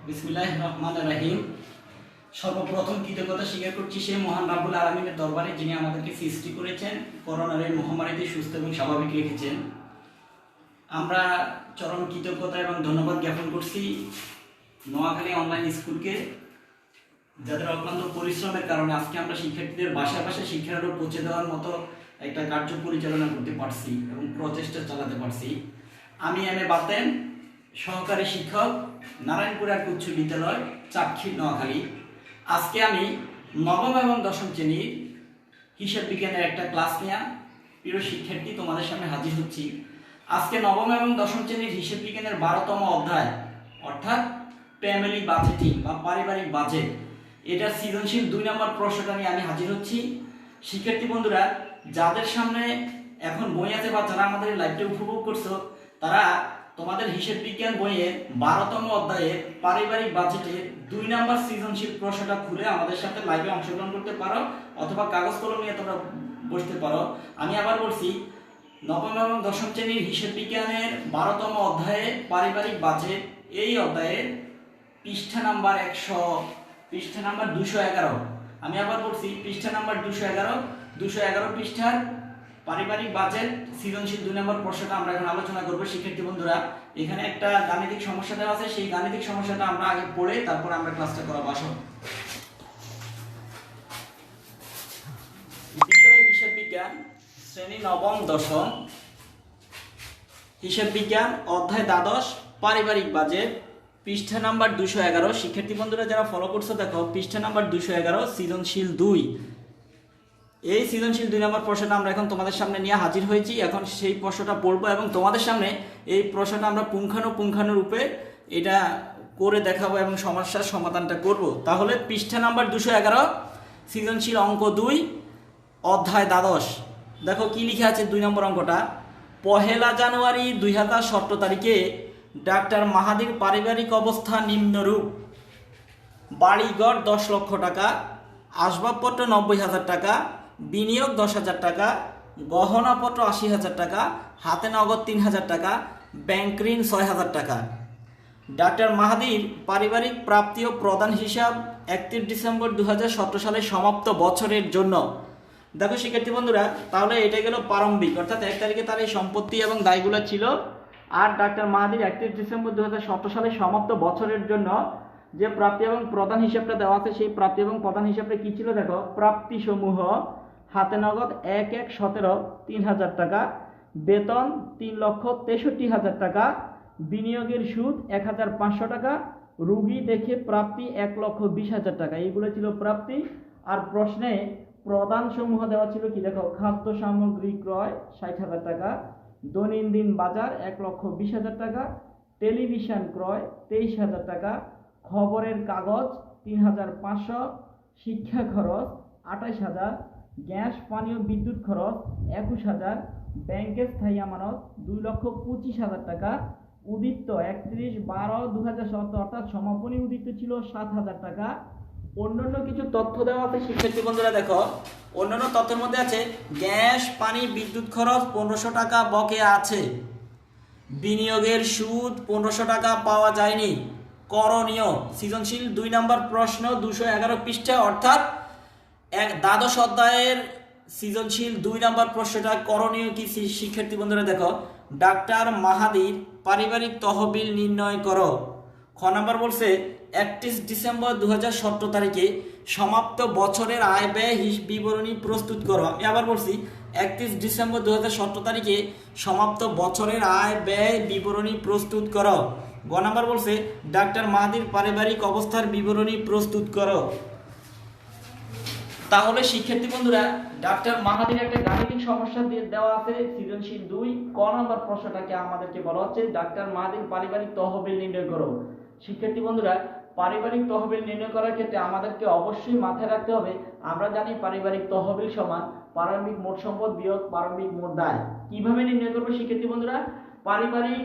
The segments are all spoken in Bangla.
বিসমিল্লাহির রহমানির রহিম। সর্বপ্রথম কৃতজ্ঞতা স্বীকার করছি সেই মহান রাব্বুল আলামিনের দরবারে, যিনি আমাদেরকে সৃষ্টি করেছেন, করোনার এই মহামারীতে সুস্থ এবং স্বাভাবিক রেখেছেন। আমরা চরম কৃতজ্ঞতা এবং ধন্যবাদ জ্ঞাপন করছি নোয়াখালী অনলাইন স্কুলকে, যাদের অক্লান্ত পরিশ্রমের কারণে আজকে আমরা শিক্ষার্থীদের বাসায় বাসায় শিক্ষার আলো পৌঁছে দেওয়ার মতো একটা কার্য পরিচালনা করতে পারছি এবং প্রচেষ্টা চালাতে পারছি। আমি এম এ বাতেন, সহকারী শিক্ষক, নারায়ণপুর এক উচ্চ বিদ্যালয়, চাপখিল, নোয়াখালী। আজকে আমি নবম এবং দশম শ্রেণীর হিসাব বিজ্ঞানের একটা ক্লাস নিয়ে প্রিয় শিক্ষার্থী তোমাদের সামনে হাজির হচ্ছি। আজকে নবম এবং দশম শ্রেণীর হিসাব বিজ্ঞানের 12তম অধ্যায়, অর্থাৎ ফ্যামিলি বাজেটিং বা পারিবারিক বাজেট, এটা সৃজনশীল 2 নম্বর প্রশ্নটা নিয়ে আমি হাজির হচ্ছি। শিক্ষার্থী বন্ধুরা, যাদের সামনে এখন বই আছে বা যারা আমাদের লাইভটা উপভোগ করছো, তারা তোমাদের হিসাব বিজ্ঞান বইয়ের 12তম অধ্যায়ের পারিবারিক বাজেটের 2 নম্বর সৃজনশীল প্রশ্নটা খুলে আমাদের সাথে লাইভে অংশগ্রহণ করতে পারো, অথবা কাগজ কলম নিয়ে তোমরা বসতে পারো। আমি আবার বলছি, নবম এবং দশম শ্রেণীর হিসাব বিজ্ঞানের 12তম অধ্যায়ে পারিবারিক বাজেট, এই অধ্যায়ের পৃষ্ঠা নাম্বার 211। আমি আবার বলছি, পৃষ্ঠা নাম্বার 211 পৃষ্ঠার পারিবারিক বাজেট সৃজনশীল 2 নম্বর প্রশ্নটা আমরা এখন আলোচনা করব। শিক্ষার্থী বন্ধুরা, এখানে একটা গাণিতিক সমস্যা দেওয়া আছে, সেই গাণিতিক সমস্যাটা আমরা আগে পড়ে তারপর আমরা ক্লাসটা করাবো। আসো। বিষয় হিসাব বিজ্ঞান, শ্রেণী নবম দশম, হিসাব বিজ্ঞান, অধ্যায় দ্বাদশ, পারিবারিক বাজেট, পৃষ্ঠা নাম্বার 211। শিক্ষার্থী বন্ধুরা যারা ফলো করছো, দেখো পৃষ্ঠা নাম্বার 211, সৃজনশীল 2। এই সৃজনশীল 2 নম্বর প্রশ্নটা আমরা এখন তোমাদের সামনে নিয়ে হাজির হয়েছি। এখন সেই প্রশ্নটা পড়বো এবং তোমাদের সামনে এই প্রশ্নটা আমরা পুঙ্খানুপুঙ্খানুরূপে এটা করে দেখাবো এবং সমস্যার সমাধানটা করব। তাহলে পৃষ্ঠা নাম্বার 211, সৃজনশীল অঙ্ক 2, অধ্যায় দ্বাদশ। দেখো কি লিখে আছে 2 নম্বর অঙ্কটা। 1 জানুয়ারি 2017 তারিখে ডাক্তার মাহাদির পারিবারিক অবস্থা নিম্নরূপ: বাড়িঘর 10 লক্ষ টাকা, আসবাবপত্র 90,000 টাকা, বিনিয়োগ 10,000 টাকা, গহনাপত্র 80,000 টাকা, হাতে নগদ 3,000 টাকা, ব্যাংক ঋণ 6,000 টাকা। ডাক্তার মাহাদির পারিবারিক প্রাপ্তি ও প্রদান হিসাব 31 ডিসেম্বর 2017 সালে সমাপ্ত বছরের জন্য। দেখো শিক্ষার্থী বন্ধুরা, তাহলে এটা গেল প্রারম্ভিক, অর্থাৎ 1 তারিখে তার এই সম্পত্তি এবং দায়গুলো ছিল। আর ডাক্তার মাহাদির 31 ডিসেম্বর 2017 সালে সমাপ্ত বছরের জন্য যে প্রাপ্তি এবং প্রদান হিসাবটা দেওয়া আছে, সেই প্রাপ্তি এবং প্রদান হিসাবটা কি ছিল? দেখো, প্রাপ্তি সমূহ: হাতে নগদ 1/1/17 3,000 টাকা, বেতন 3,63,000 টাকা, বিনিয়োগের সুদ 1,500 টাকা, রুগী দেখে প্রাপ্তি 1,20,000 টাকা। এইগুলো ছিল প্রাপ্তি। আর প্রশ্নে প্রদান সমূহ দেওয়া ছিল কি? দেখো, খাদ্য সামগ্রী ক্রয় 60,000 টাকা, দৈনন্দিন বাজার 1,20,000 টাকা, টেলিভিশন ক্রয় 23,000 টাকা, খবরের কাগজ 3,500, শিক্ষা খরচ 28,000, গ্যাস পানীয় বিদ্যুৎ খরচ 21,000, ব্যাংকের স্থায়ী আমানত 2,25,000 টাকা, উদিত্ত 31/12/2017 অর্থাৎ সমাপনী উদিত্ত ছিল 7,000 টাকা। অন্যান্য কিছু তথ্য দেওয়া আছে শিক্ষার্থী বন্ধুরা। দেখো, অন্যান্য তথ্যের মধ্যে আছে গ্যাস পানি বিদ্যুৎ খরচ 1,500 টাকা বকেয়া আছে, বিনিয়োগের সুদ 1,500 টাকা পাওয়া যায়নি। করণীয়, সৃজনশীল 2 নম্বর প্রশ্ন 211 পৃষ্ঠা, অর্থাৎ দ্বাদশ অধ্যায়ের সৃজনশীল 2 নম্বর প্রশ্নটা। করণীয় কি শিক্ষার্থী বন্ধুরা? দেখো, ডাক্তার মাহাদির পারিবারিক তহবিল নির্ণয় করো। খ নম্বর বলছে 31 ডিসেম্বর 2017 তারিখে সমাপ্ত বছরের আয় ব্যয় বিবরণী প্রস্তুত করো। আমি আবার বলছি, 31 ডিসেম্বর 2017 তারিখে সমাপ্ত বছরের আয় ব্যয় বিবরণী প্রস্তুত করো। গ নম্বর বলছে ডাক্তার মাহাদির পারিবারিক অবস্থার বিবরণী প্রস্তুত করো। তাহলে শিক্ষার্থী বন্ধুরা, ডাক্তার মাহাদির একটা গাণিতিক সমস্যা দেওয়া আছে সৃজনশীল 2। ক নম্বর প্রশ্নটাকে আমাদেরকে বলা হচ্ছে ডাক্তার মাহাদির পারিবারিক তহবিল নির্ণয় করো। শিক্ষার্থী বন্ধুরা, পারিবারিক তহবিল নির্ণয় করার ক্ষেত্রে আমাদেরকে অবশ্যই মাথায় রাখতে হবে, আমরা জানি পারিবারিক তহবিল সমান প্রারম্ভিক মোট সম্পদ বিয়োগ প্রারম্ভিক মোট দায়। কিভাবে নির্ণয় করবো শিক্ষার্থী বন্ধুরা? পারিবারিক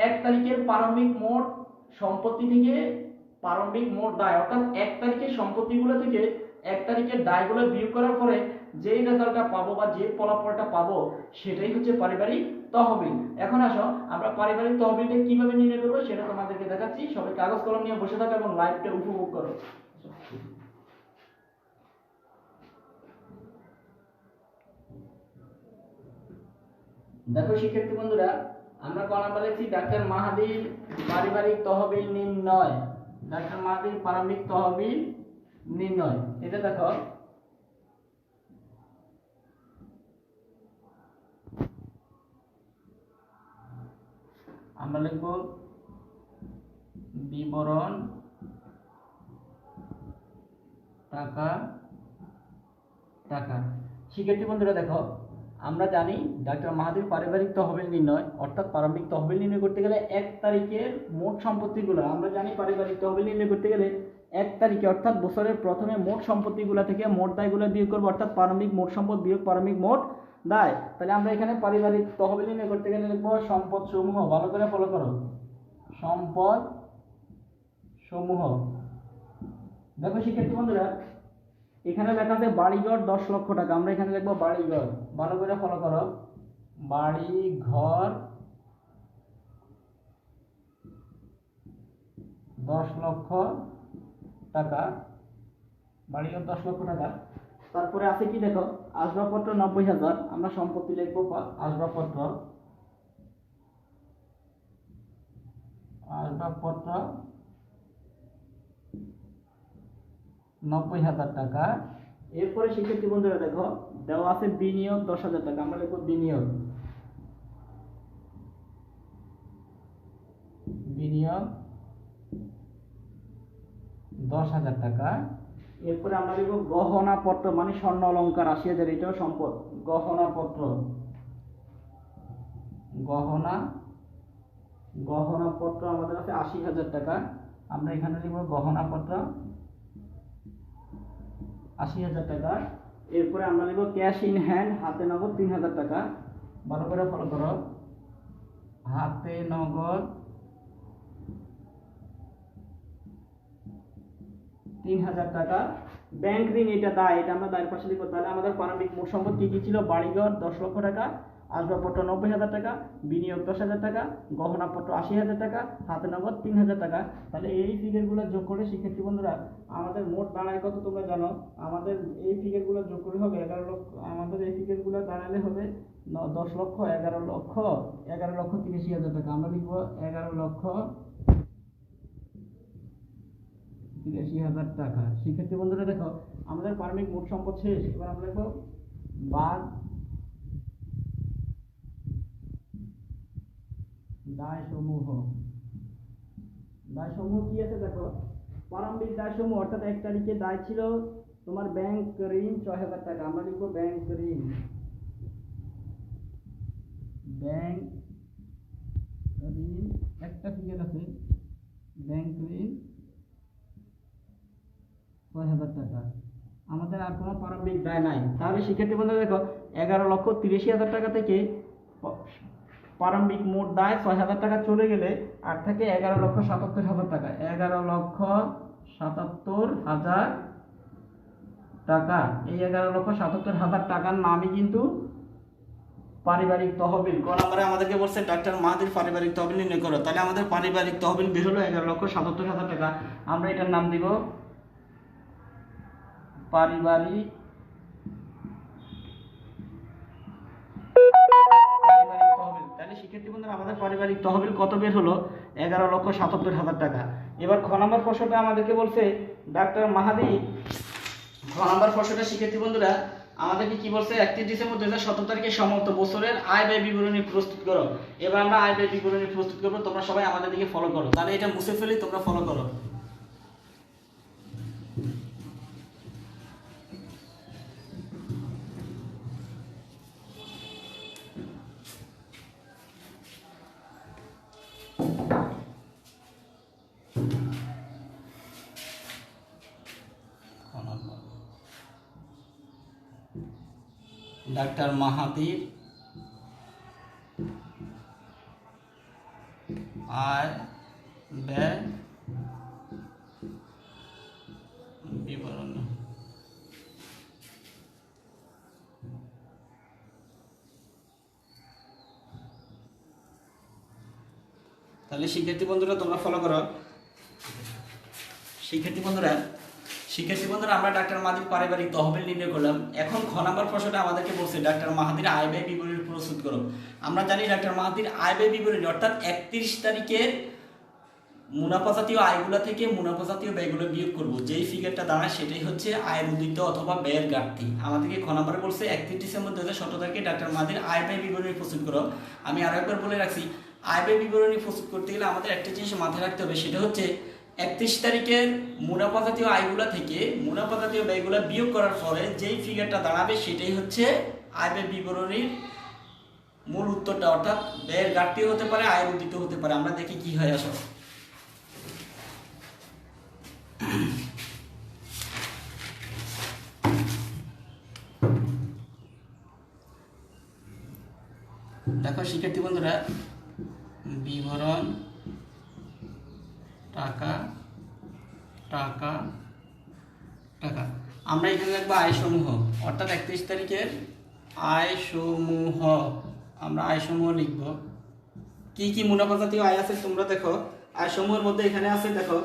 1 তারিখের প্রারম্ভিক মোট সম্পত্তি থেকে প্রারম্ভিক মোট দায়, অর্থাৎ 1 তারিখের সম্পত্তিগুলো থেকে 1 তারিখের দায়গুলো বিয়োগ করার পরে যেই রেজাল্টটা পাবো বা যে ফলাফলটা পাবো, সেটাই হচ্ছে পারিবারিক তহবিল। এখন আসো আমরা পারিবারিক তহবিলটা কিভাবে নির্ণয় করবো সেটা তোমাদেরকে দেখাচ্ছি। সবাই কাগজ কলম নিয়ে বসে থাকো এবং লাইভটা উপভোগ করো। দেখো শিক্ষার্থী বন্ধুরা, আমরা ক নাম্বার লিখছি ডাক্তার মাহাদির পারিবারিক তহবিল নির্ণয়। ডাক্তার মাহাদির প্রারম্ভিক তহবিল নির্ণয়, এটা দেখো আমরা লিখব বিবরণ টাকা টাকা। শিক্ষার্থী বন্ধুরা দেখো, আমরা জানি ডাক্তার মাহাদির পারিবারিক তহবিল নির্ণয় অর্থাৎ প্রারম্ভিক তহবিল নির্ণয় করতে গেলে 1 তারিখের মোট সম্পত্তিগুলো, আমরা জানি পারিবারিক তহবিল নির্ণয় করতে গেলে 1 তারিখে অর্থাৎ বছরের প্রথমে মোট সম্পত্তিগুলো থেকে মোট দায়গুলো বিয়োগ করব, অর্থাৎ প্রারম্ভিক মোট সম্পদ বিয়োগ প্রারম্ভিক মোট দায়। তাহলে আমরা এখানে পারিবারিক তহবিল নির্ণয় করতে গেলে লিখব সম্পদ সমূহ। ভালো করে ফলো করো, সম্পদ সমূহ। দেখো শিক্ষার্থী বন্ধুরা, এখানে লেখা আছে বাড়িঘর 10 লক্ষ টাকা, আমরা এখানে লিখব বাড়িঘর। ভালো করে ফলো করো, বাড়িঘর 10 লক্ষ টাকা, বাড়িঘর 10 লক্ষ টাকা। তারপরে আছে কি দেখো, আসবাবপত্র 90,000, আমরা সম্পত্তি লিখব আসবাবপত্র 90,000 টাকা। এরপরে শিক্ষার্থী বন্ধুরা দেখো দেওয়া আছে বিনিয়োগ 10,000 টাকা, আমরা লিখব বিনিয়োগ 10,000 টাকা। এরপরে আমরা লিখব গহনাপত্র মানে স্বর্ণ অলংকার 80,000, এটাও সম্পদ। গহনাপত্র গহনাপত্র আমাদের আছে 80,000 টাকা, আমরা এখানে লিখব গহনাপত্র 80,000 টাকা। এরপরে আমরা লিখব ক্যাশ ইন হ্যান্ড হাতে নগদ 3,000 টাকা। ভালো করে ফলো করো, হাতে নগদ 3,000 টাকা। ব্যাংক ঋণ এটা দায়, এটা আমরা দায়ের পাশে লিখব। তাহলে আমাদের প্রারম্ভিক মোট সম্পদ কি কি ছিল? বাড়িঘর 10 লক্ষ টাকা, আসবাবপত্র 90,000 টাকা, বিনিয়োগ 10,000 টাকা, গহনাপত্র 80,000 টাকা, হাতে নগদ 3,000 টাকা। তাহলে এই ফিগারগুলো যোগ করে শিক্ষার্থী বন্ধুরা আমাদের মোট দাঁড়ায় কত তোমরা জানো? আমাদের এই ফিগারগুলো যোগ করে হবে 11 লক্ষ। আমাদের এই ফিগারগুলো দাঁড়ালে হবে 10 লক্ষ 11 লক্ষ 83,000 টাকা। আমরা লিখব 11,83,000 টাকা। শিক্ষার্থী বন্ধুরা দেখো আমাদের প্রারম্ভিক মোট সম্পদ শেষ। এবার আমরা লিখব বাদ দায়সমূহ। দায়সমূহ কি আছে দেখো, প্রারম্ভিক দায়সমূহ অর্থাৎ 1 তারিখে দায় ছিল তোমার ব্যাংক ঋণ 6,000 টাকা, আমরা লিখব ব্যাংক ঋণ। ব্যাংক ঋণ একটা ফিগার আছে, ব্যাংক ঋণ 6,000 টাকা। আমাদের আর কোনো প্রারম্ভিক দায় নাই। তাহলে শিক্ষার্থী বন্ধুরা দেখো 11,83,000 টাকা থেকে প্রারম্ভিক মোট দায় 6,000 টাকা চলে গেলে আর থাকে 11,77,000 টাকা। 11,77,000 টাকা। এই 11,77,000 টাকার নামই কিন্তু পারিবারিক তহবিল। কোন নম্বরে আমাদেরকে বলছে ডাক্তার মাহাদির পারিবারিক তহবিল নির্ণয় করো। তাহলে আমাদের পারিবারিক তহবিল বের হলো 11,77,000 টাকা। আমরা এটার নাম দিব পারিবারিক তহবিল। তাহলে শিক্ষার্থী বন্ধুরা আমাদের পারিবারিক তহবিল কত বের হলো? 11,77,000 টাকা। এবার খ নম্বর প্রশ্নটা আমাদেরকে বলছে ডাক্তার মাহাদি, খ নম্বর প্রশ্নটা শিক্ষার্থী বন্ধুরা আমাদেরকে কি বলছে? 31 ডিসেম্বর 2017 তারিখে সমাপ্ত বছরের আয় ব্যয় বিবরণী প্রস্তুত করো। এবার আমরা আয় ব্যয় বিবরণী প্রস্তুত করব, তোমরা সবাই আমাদের দিকে ফলো করো। তাহলে এটা মুছে ফেলি, তোমরা ফলো করো। ডাক্তার মাহাদির আয় ব্যয় বিবরণী। তাহলে শিক্ষার্থী বন্ধুরা তোমরা ফলো করো। শিক্ষার্থী বন্ধুরা আমরা ডাক্তার মাহাদির পারিবারিক তহবিল নির্ণয় করলাম। এখন খ নাম্বার প্রশ্নটা আমাদেরকে বলছে ডাক্তার মাহাদির আয় ব্যয় বিবরণী প্রস্তুত করো। আমরা জানি ডাক্তার মাহাদির আয় ব্যয় বিবরণী অর্থাৎ 31 তারিখের মুনাফা জাতীয় আয়গুলো থেকে মুনাফা জাতীয় ব্যয়গুলো বিয়োগ করব। যেই ফিগারটা দাঁড়ায় সেটাই হচ্ছে আয়ের উদ্বৃত্ত অথবা ব্যয়ের ঘাটতি। আমাদেরকে খ নাম্বারে বলছে 31 ডিসেম্বর 2017 তারিখে ডাক্তার মাহাদির আয় ব্যয় বিবরণী প্রস্তুত করো। আমি আরো একবার বলে রাখছি, আয় ব্যয় বিবরণী প্রস্তুত করতে গেলে আমাদের একটা জিনিস মাথায় রাখতে হবে, সেটা হচ্ছে 31 তারিখের মুনাফা জাতীয় আয়গুলা থেকে মুনাফা জাতীয় ব্যয়গুলা বিয়োগ করার পরে যেই ফিগারটা দাঁড়াবে সেটাই হচ্ছে আয় ব্যয় বিবরণীর মূল উত্তরটা। অর্থাৎ ব্যয়ের ঘাটতিও হতে পারে, আয়ের উদ্বৃত্ত হতে পারে। আমরা দেখি কি হয় আসলে। দেখো শিক্ষার্থী বন্ধুরা, বিবরণ টাকা টাকা টাকা আমরা এখানে লিখবো আয় সমূহ, অর্থাৎ 31 তারিখের আয় সমূহ। আমরা আয় সমূহ লিখব। কি কি মুনাফা জাতীয় আয় আছে তোমরা দেখো। আয় সমূহের মধ্যে এখানে আছে, দেখো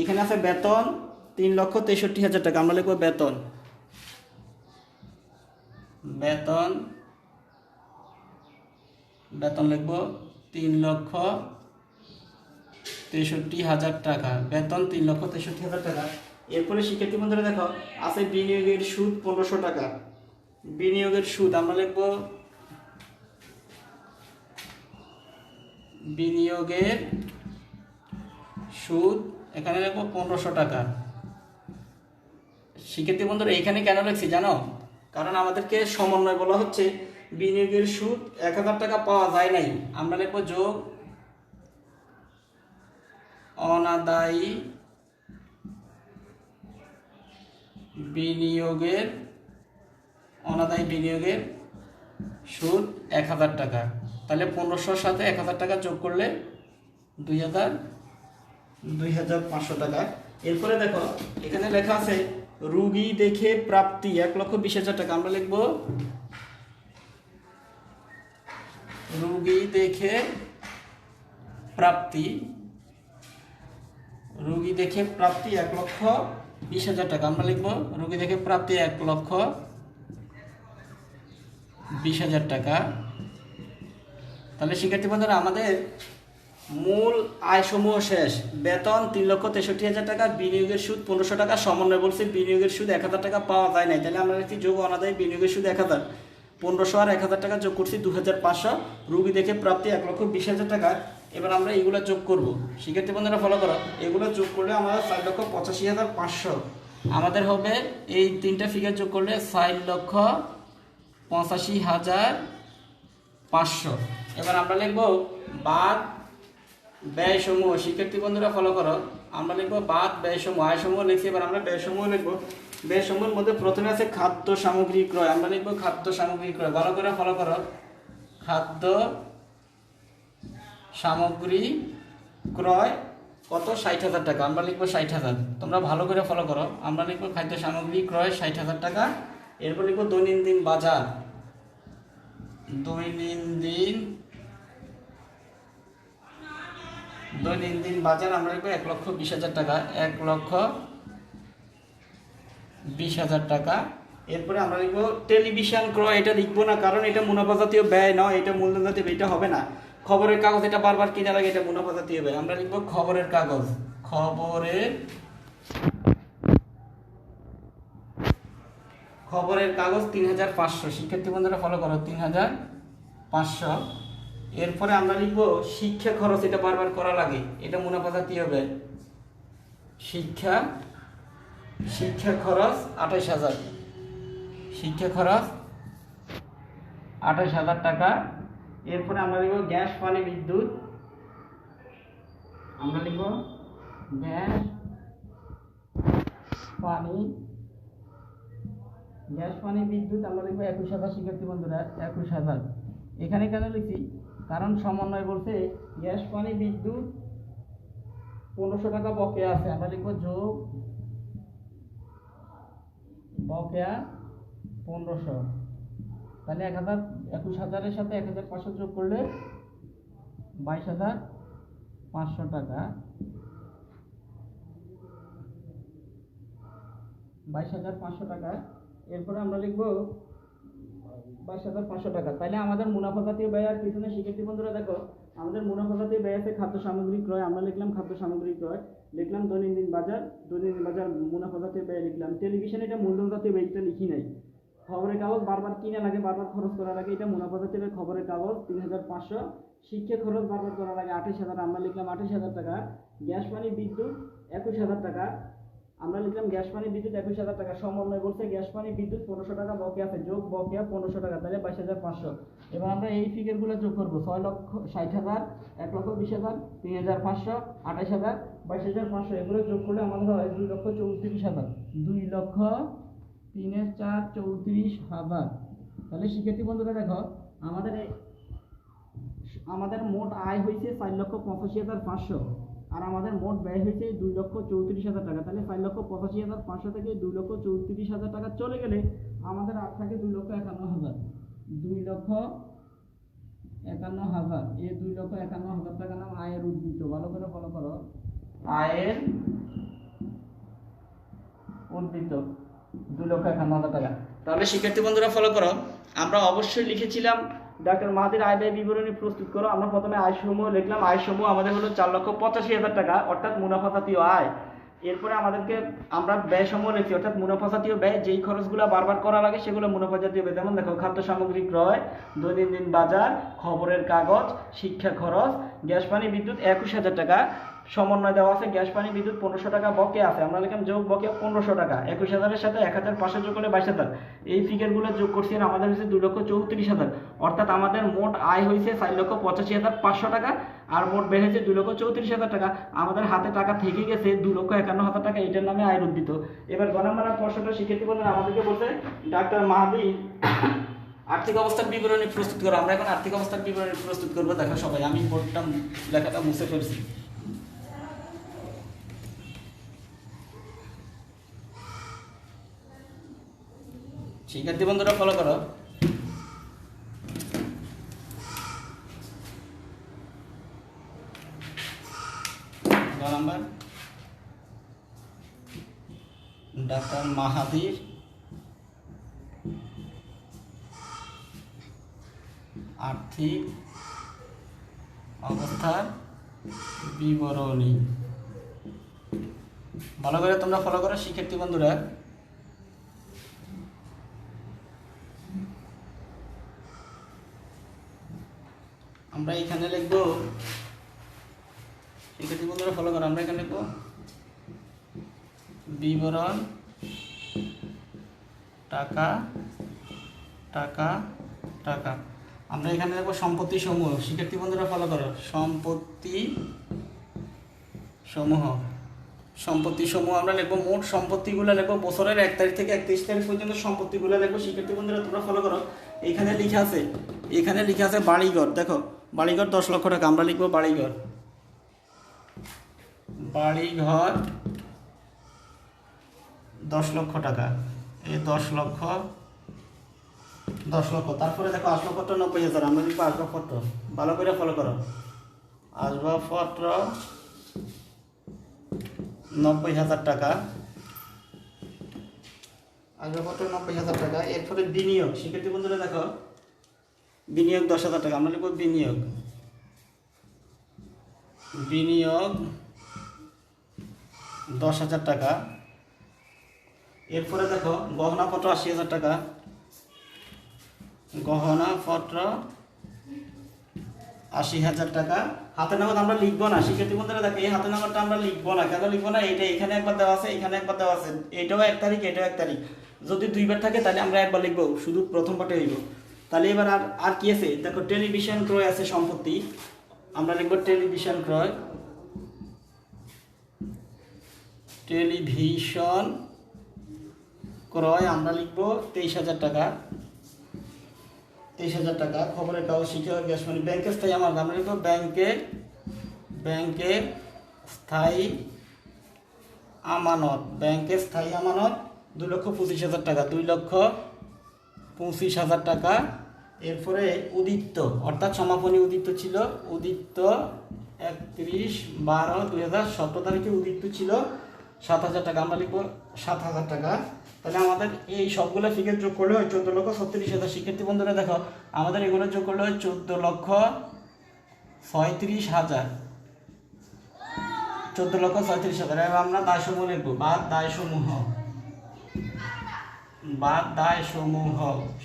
এখানে আছে বেতন 3,63,000 টাকা। আমরা লিখবো বেতন বেতন বেতন লিখবো 3,63,000 টাকা। বেতন 3,63,000 টাকা। এরপরে শিক্ষার্থী বন্ধুরা দেখো আছে বিনিয়োগের সুদ 1500 টাকা। বিনিয়োগের সুদ আমরা লিখবো বিনিয়োগের সুদ, এখানে লিখবো 1500 টাকা। শিক্ষার্থী বন্ধুরা এখানে কেন লিখছি জানো? কারণ আমাদেরকে সমন্বয় বলা হচ্ছে, বিনিয়োগের সুদ 1000 টাকা পাওয়া যায় নাই। আমরা লিখবো যোগ অনাদায়ী বিনিয়োগের সুদ 1000 টাকা। তাহলে 1500-র সাথে 1000 টাকা যোগ করলে 2500 টাকা। এরপরে দেখো এখানে লেখা আছে রুগী দেখে প্রাপ্তি 1,20,000 টাকা। আমরা লিখবো রুগী দেখে প্রাপ্তি 1,20,000 টাকা। আমরা লিখবো রুগী দেখে প্রাপ্তি 1,20,000 টাকা। তাহলে শিক্ষার্থী বন্ধুরা আমাদের মূল আয় সমূহ শেষ। বেতন 3,63,000 টাকা, বিনিয়োগের সুদ 1500 টাকা। সমন্বয় বলছে বিনিয়োগের সুদ 1000 টাকা পাওয়া যায় নাই। তাহলে আমরা লিখছি যোগ অনাদায়ী বিনিয়োগের সুদ 1000, 1500 আর 1000 টাকা যোগ করছি 2500। রুগী দেখে প্রাপ্তি 1,20,000 টাকা। এবার আমরা এগুলো যোগ করব। শিক্ষার্থী বন্ধুরা ফলো করো, এগুলো যোগ করলে আমরা 4,85,500 আমাদের হবে। এই তিনটা ফিগার যোগ করলে 4,85,500। এবার আমরা লিখবো বাদ ব্যয় সমূহ। শিক্ষার্থী বন্ধুরা ফলো করো, আমরা লিখবো বাদ ব্যয় সমূহ। আয় সমূহ লিখছি, এবার আমরা ব্যয় সমূহ লিখবো। ব্যয় সমূহের মধ্যে প্রথমে আছে খাদ্য সামগ্রী ক্রয়। আমরা লিখবো খাদ্য সামগ্রী ক্রয়। ভালো করে ফলো করো, খাদ্য সামগ্রী ক্রয় কত? 60,000 টাকা। আমরা লিখবো 60,000। তোমরা ভালো করে ফলো করো, আমরা লিখবো খাদ্য সামগ্রী ক্রয় 60,000 টাকা। এরপর লিখবো দৈনন্দিন বাজার। দৈনন্দিন বাজার আমরা লিখবো 1,20,000 টাকা। 1,20,000 টাকা। এরপরে আমরা লিখবো টেলিভিশন ক্রয়। এটা লিখবো না, কারণ এটা মুনাফা জাতীয় ব্যয় নয়, এটা মূলধন জাতীয় ব্যয়, এটা হবে না। খবরের কাগজ, এটা বারবার কিনা লাগে, এটা মুনাফা জাতীয় ব্যয়। আমরা লিখবো খবরের কাগজ। খবরের কাগজ 3,500। শিক্ষার্থী বন্ধুরা ফলো করো, 3,500। এরপরে আমরা লিখবো শিক্ষা খরচ। এটা বারবার করা লাগে, এটা মুনাফা জাতীয় ব্যয়। শিক্ষা খরচ 28,000। শিক্ষা খরচ 28,000 টাকা। এরপরে আমরা লিখবো গ্যাস পানি বিদ্যুৎ। আমরা লিখবো গ্যাস পানি বিদ্যুৎ আমরা লিখবো 21,000। শিক্ষার্থী বন্ধুরা 21,000। এখানে কেন লিখছি? কারণ সমন্বয় বলছে গ্যাস পানি বিদ্যুৎ 1500 টাকা বকেয়া আছে। আমরা লিখবো যোগ বকেয়া 1500। তাহলে 21,000-এর সাথে 1,500 যোগ করলে 22,000 500 টাকা, 22,500 টাকা। এরপরে আমরা লিখবো 22,500 টাকা। তাহলে আমাদের মুনাফা জাতীয় ব্যয় আর পিছনে শিক্ষার্থী বন্ধুরা দেখো আমাদের মুনাফা জাতীয় ব্যয় আছে খাদ্য সামগ্রী ক্রয়, আমরা লিখলাম খাদ্য সামগ্রী ক্রয়, লিখলাম দৈনন্দিন বাজার মুনাফা জাতীয় ব্যয় লিখলাম। টেলিভিশন এটা মূলধন জাতীয় ব্যয়টা লিখি নাই। খবরের কাগজ বারবার কিনা লাগে, বারবার খরচ করার আগে, এটা মুনাফা জাতীয় ব্যয়। খবরের কাগজ 3,500। শিক্ষা খরচ বারবার করার আগে 28,000, আমরা লিখলাম 28,000 টাকা। গ্যাস পানি বিদ্যুৎ 21,000 টাকা, আমরা লিখলাম গ্যাস পানি বিদ্যুৎ 21,000 টাকা। সমন্বয় বলছে গ্যাস পানি বিদ্যুৎ 1500 টাকা বকেয়া আছে, যোগ বকেয়া 1500 টাকা, তাহলে 22,500। এবার আমরা এই ফিগারগুলো যোগ করবো। 6,60,000, 1,20,000, 3,500, 28,000, 22,500, এগুলো যোগ করলে আমাদের হয় 2,34,000। 2,03,434,000। তাহলে শিক্ষার্থী বন্ধুরা দেখো আমাদের মোট আয় হয়েছে 4,85,500 আর আমাদের মোট ব্যয় হয়েছে 2,34,000 টাকা। তাহলে 4,85,500 থেকে 2,34,000 টাকা চলে গেলে আমাদের আর থাকে 2,51,000। 2,51,000, এই 2,51,000 টাকা নাম আয়ের উদ্বৃত্ত। ভালো করে ফলো করো, আয়ের উদ্বৃত্ত 2,51,000 টাকা। তাহলে শিক্ষার্থী বন্ধুরা ফলো করো, আমরা অবশ্যই লিখেছিলাম ডাক্তার মাহাদির আয় ব্যয় বিবরণী প্রস্তুত করো। আমরা প্রথমে আয় সমূহ লিখলাম। আয় সমূহ আমাদের হলো 4,85,000 টাকা, অর্থাৎ মুনাফা জাতীয় আয়। এরপরে আমাদেরকে আমরা ব্যয় সমূহ লিখছি, অর্থাৎ মুনাফা জাতীয় ব্যয়। যেই খরচগুলো বারবার করা লাগে সেগুলো মুনাফা জাতীয় ব্যয়। যেমন দেখো খাদ্য সামগ্রী ক্রয়, দৈনন্দিন বাজার, খবরের কাগজ, শিক্ষা খরচ, গ্যাস পানি বিদ্যুৎ 21,000 টাকা। সমন্বয় দেওয়া আছে গ্যাস পানি বিদ্যুৎ 1500 টাকা বকেয়া আছে, আমরা লিখলাম যোগ বকেয়া 1500 টাকা। 21,000 সাথে 1,500 যোগ করলে 22,000। এই ফিগারগুলো যোগ করছি আমাদের হয়েছে 2,34,000। অর্থাৎ আমাদের মোট আয় হয়েছে 4,85,500 টাকা আর মোট ব্যয় হয়েছে 2,34,000 টাকা। আমাদের হাতে টাকা থেকে গেছে 2,51,000 টাকা, এটার নামে আয় উদ্বৃত্ত। এবার গ নাম্বার প্রশ্নটা শিক্ষার্থী বন্ধুরা আমাদেরকে বলছে ডাক্তার মাহাদি আর্থিক অবস্থার বিবরণী প্রস্তুত করো। আমরা এখন আর্থিক অবস্থার বিবরণী প্রস্তুত করবো। দেখো সবাই, আমি বোর্ডটা লেখাটা মুছে ফেলছি। শিক্ষার্থী বন্ধুরা ফলো করো, নাম্বার ডাক্তার মাহাদির আর্থিক অবস্থার বিবরণী। ভালো করে তোমরা ফলো করো শিক্ষার্থী বন্ধুরা। আমরা এখানে লিখবো, শিক্ষার্থী বন্ধুরা ফলো করো, আমরা এখানে লিখবো বিবরণ টাকা টাকা টাকা। আমরা এখানে লিখবো সম্পত্তি সমূহ। শিক্ষার্থী বন্ধুরা ফলো করো, সম্পত্তি সমূহ। সম্পত্তি সমূহ আমরা লিখবো, মোট সম্পত্তিগুলো লিখবো বছরের 1 তারিখ থেকে 31 তারিখ পর্যন্ত সম্পত্তিগুলো লিখবো। শিক্ষার্থী বন্ধুরা তোমরা ফলো করো, এখানে লেখা আছে বাড়িঘর। দেখো বাড়িঘর 10 লক্ষ টাকা, আমরা লিখবো বাড়িঘর 10 লক্ষ টাকা। এই 10 লক্ষ। তারপরে দেখো আসবাবপত্র 90,000, আমরা লিখবো আসবাবপত্র। ভালো করে ফলো করো, আসবাবপত্র 90,000 টাকা। আসবাবপত্র 90,000 টাকা। এরপরে বিনিয়োগ। শিক্ষার্থী বন্ধুরা দেখো বিনিয়োগ 10,000 টাকা, আমরা লিখবো বিনিয়োগ 10,000 টাকা। এরপরে দেখো গহনাপত্র 80,000 টাকা, গহনাপত্র 80,000 টাকা। হাতে নগদ আমরা লিখবো না। শিক্ষার্থী বন্ধুরা দেখো এই হাতে নগদটা আমরা লিখবো না। কেন লিখবো না? এটা এখানে একবার দেওয়া আছে, এখানে একবার দেওয়া আছে, এটাও 1 তারিখ, এটাও 1 তারিখ। যদি 2বার থাকে তাহলে আমরা একবার লিখবো, শুধু প্রথম পার্টে হইব। তাহলে এবার আর কি আছে দেখো, টেলিভিশন ক্রয় আছে সম্পত্তি, আমরা লিখবো টেলিভিশন ক্রয়। টেলিভিশন ক্রয় আমরা লিখবো 23,000 টাকা। 23,000 টাকা। খবরের কাগজ, শিক্ষা, গ্যাস পানি, ব্যাংকে স্থায়ী আমানত আমরা লিখবো ব্যাংকে স্থায়ী আমানত। ব্যাংকে স্থায়ী আমানত 2,25,000 টাকা। 2,25,000 টাকা। এরপরে উদিত্ত, অর্থাৎ সমাপনী উদিত্ত ছিল, উদিত্ত 31/12/2017 তারিখে উদিত ছিল 7,000 টাকা। আমরা লিখবো 7,000 টাকা। তাহলে আমাদের এই সবগুলো ফিগার যোগ করলে হয় 14,36,000। শিক্ষার্থী বন্ধুরা দেখো, আমাদের এগুলো যোগ করলে হয় 14,36,000। 14,36,000। এবার আমরা দায়সমূহ লিখবো, দায়সমূহ।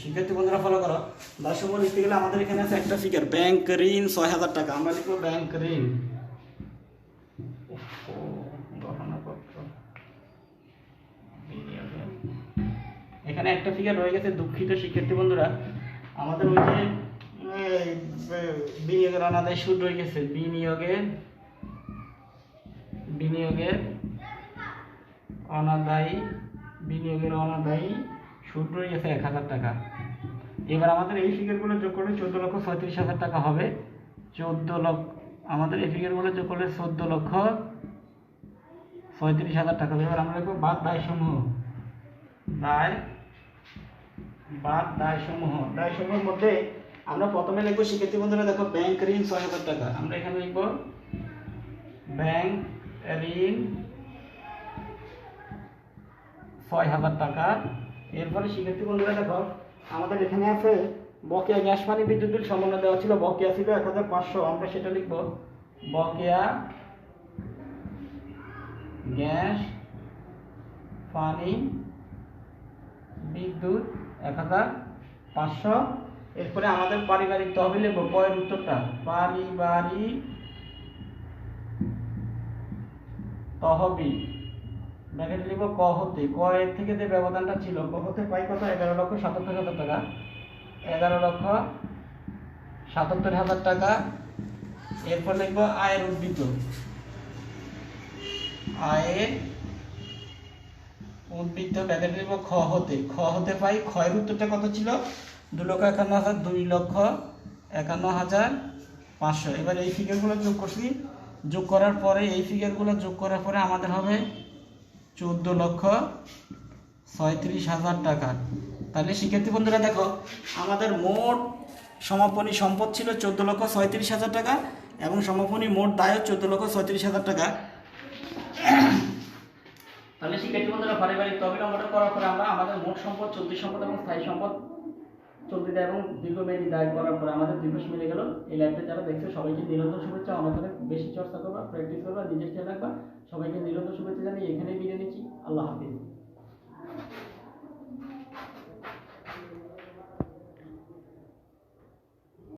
শিক্ষার্থী বন্ধুরা ফলো করো। দায়সমূহ লিখতে গেলে আমাদের এখানে আছে একটা ফিগার, ব্যাংক ঋণ 6,000 টাকা। আমরা লিখবো ব্যাংক ঋণ। এখানে একটা ফিগার রয়ে গেছে, দুঃখিত শিক্ষার্থী বন্ধুরা, আমাদের ওই যে বিনিয়োগের অনাদায়ী সুদ রয়ে গেছে। বিনিয়োগের অনাদায়ী সুদ রয়ে গেছে 1,000 টাকা। এবার আমাদের এই ফিগারগুলো যোগ করলে 14,36,000 টাকা হবে। 14 লক্ষ, আমাদের এই ফিগারগুলো যোগ করলে 14,36,000 টাকা হবে। এবার আমরা লিখবো বাদ দায়সমূহ। দায়সমূহের মধ্যে আমরা প্রথমে লিখবো, শিক্ষার্থী বন্ধুরা দেখো, ব্যাংক ঋণ 6,000 টাকা। আমরা এখানে লিখবো ব্যাংক ঋণ 6,000 টাকা। এরপরে শিক্ষার্থী বন্ধুরা দেখো, আমাদের এখানে আছে বকেয়া গ্যাস পানি বিদ্যুৎ বিল সমন্বয় দেওয়া ছিল, বকেয়া ছিল 1,500। আমরা সেটা লিখবো বকেয়া গ্যাস পানি বিদ্যুৎ 1,500। এরপরে আমাদের পারিবারিক তহবিল লিখবো, পয়ের উত্তরটা পারিবারিক তহবিল, ব্র্যাকেট লিখবো ক হতে। ক এর থেকে যে ব্যবধানটা ছিল, ক হতে পাই কত, 11,77,000 টাকা। 11,77,000 টাকা। এরপর লিখবো আয়ের উদ্বৃত্ত, ব্র্যাকেট লিখবো খ হতে পাই। ক্ষয়ের উত্তরটা কত ছিল, 2,51,000, 2,51,500। এবার এই ফিগারগুলো যোগ করছি, যোগ করার পরে আমাদের হবে 14,36,000 টাকা। তাহলে শিক্ষার্থী বন্ধুরা দেখো, আমাদের মোট সমাপনী সম্পদ ছিল 14,36,000 টাকা এবং সমাপনী মোট দায়ও 14,36,000 টাকা। তাহলে শিক্ষার্থী বন্ধুরা, পারিবারিক তহবিল অঙ্কটা করার পরে আমরা আমাদের মোট সম্পদ, চলতি সম্পদ এবং স্থায়ী সম্পদ, চলতি দায় এবং দীর্ঘমেয়াদী দায় করার পরে আমাদের দিবস মিলে গেল। এই লাইভটা যারা দেখছে সবাইকে নিরন্তর শুভেচ্ছা। আমাদের বেশি চর্চা করবা, প্র্যাকটিস করবা, নিজের খেয়াল রাখবা। সবাইকে নিরন্তর শুভেচ্ছা জানিয়ে এখানেই বিদায় নিচ্ছি। আল্লাহ হাফিজ।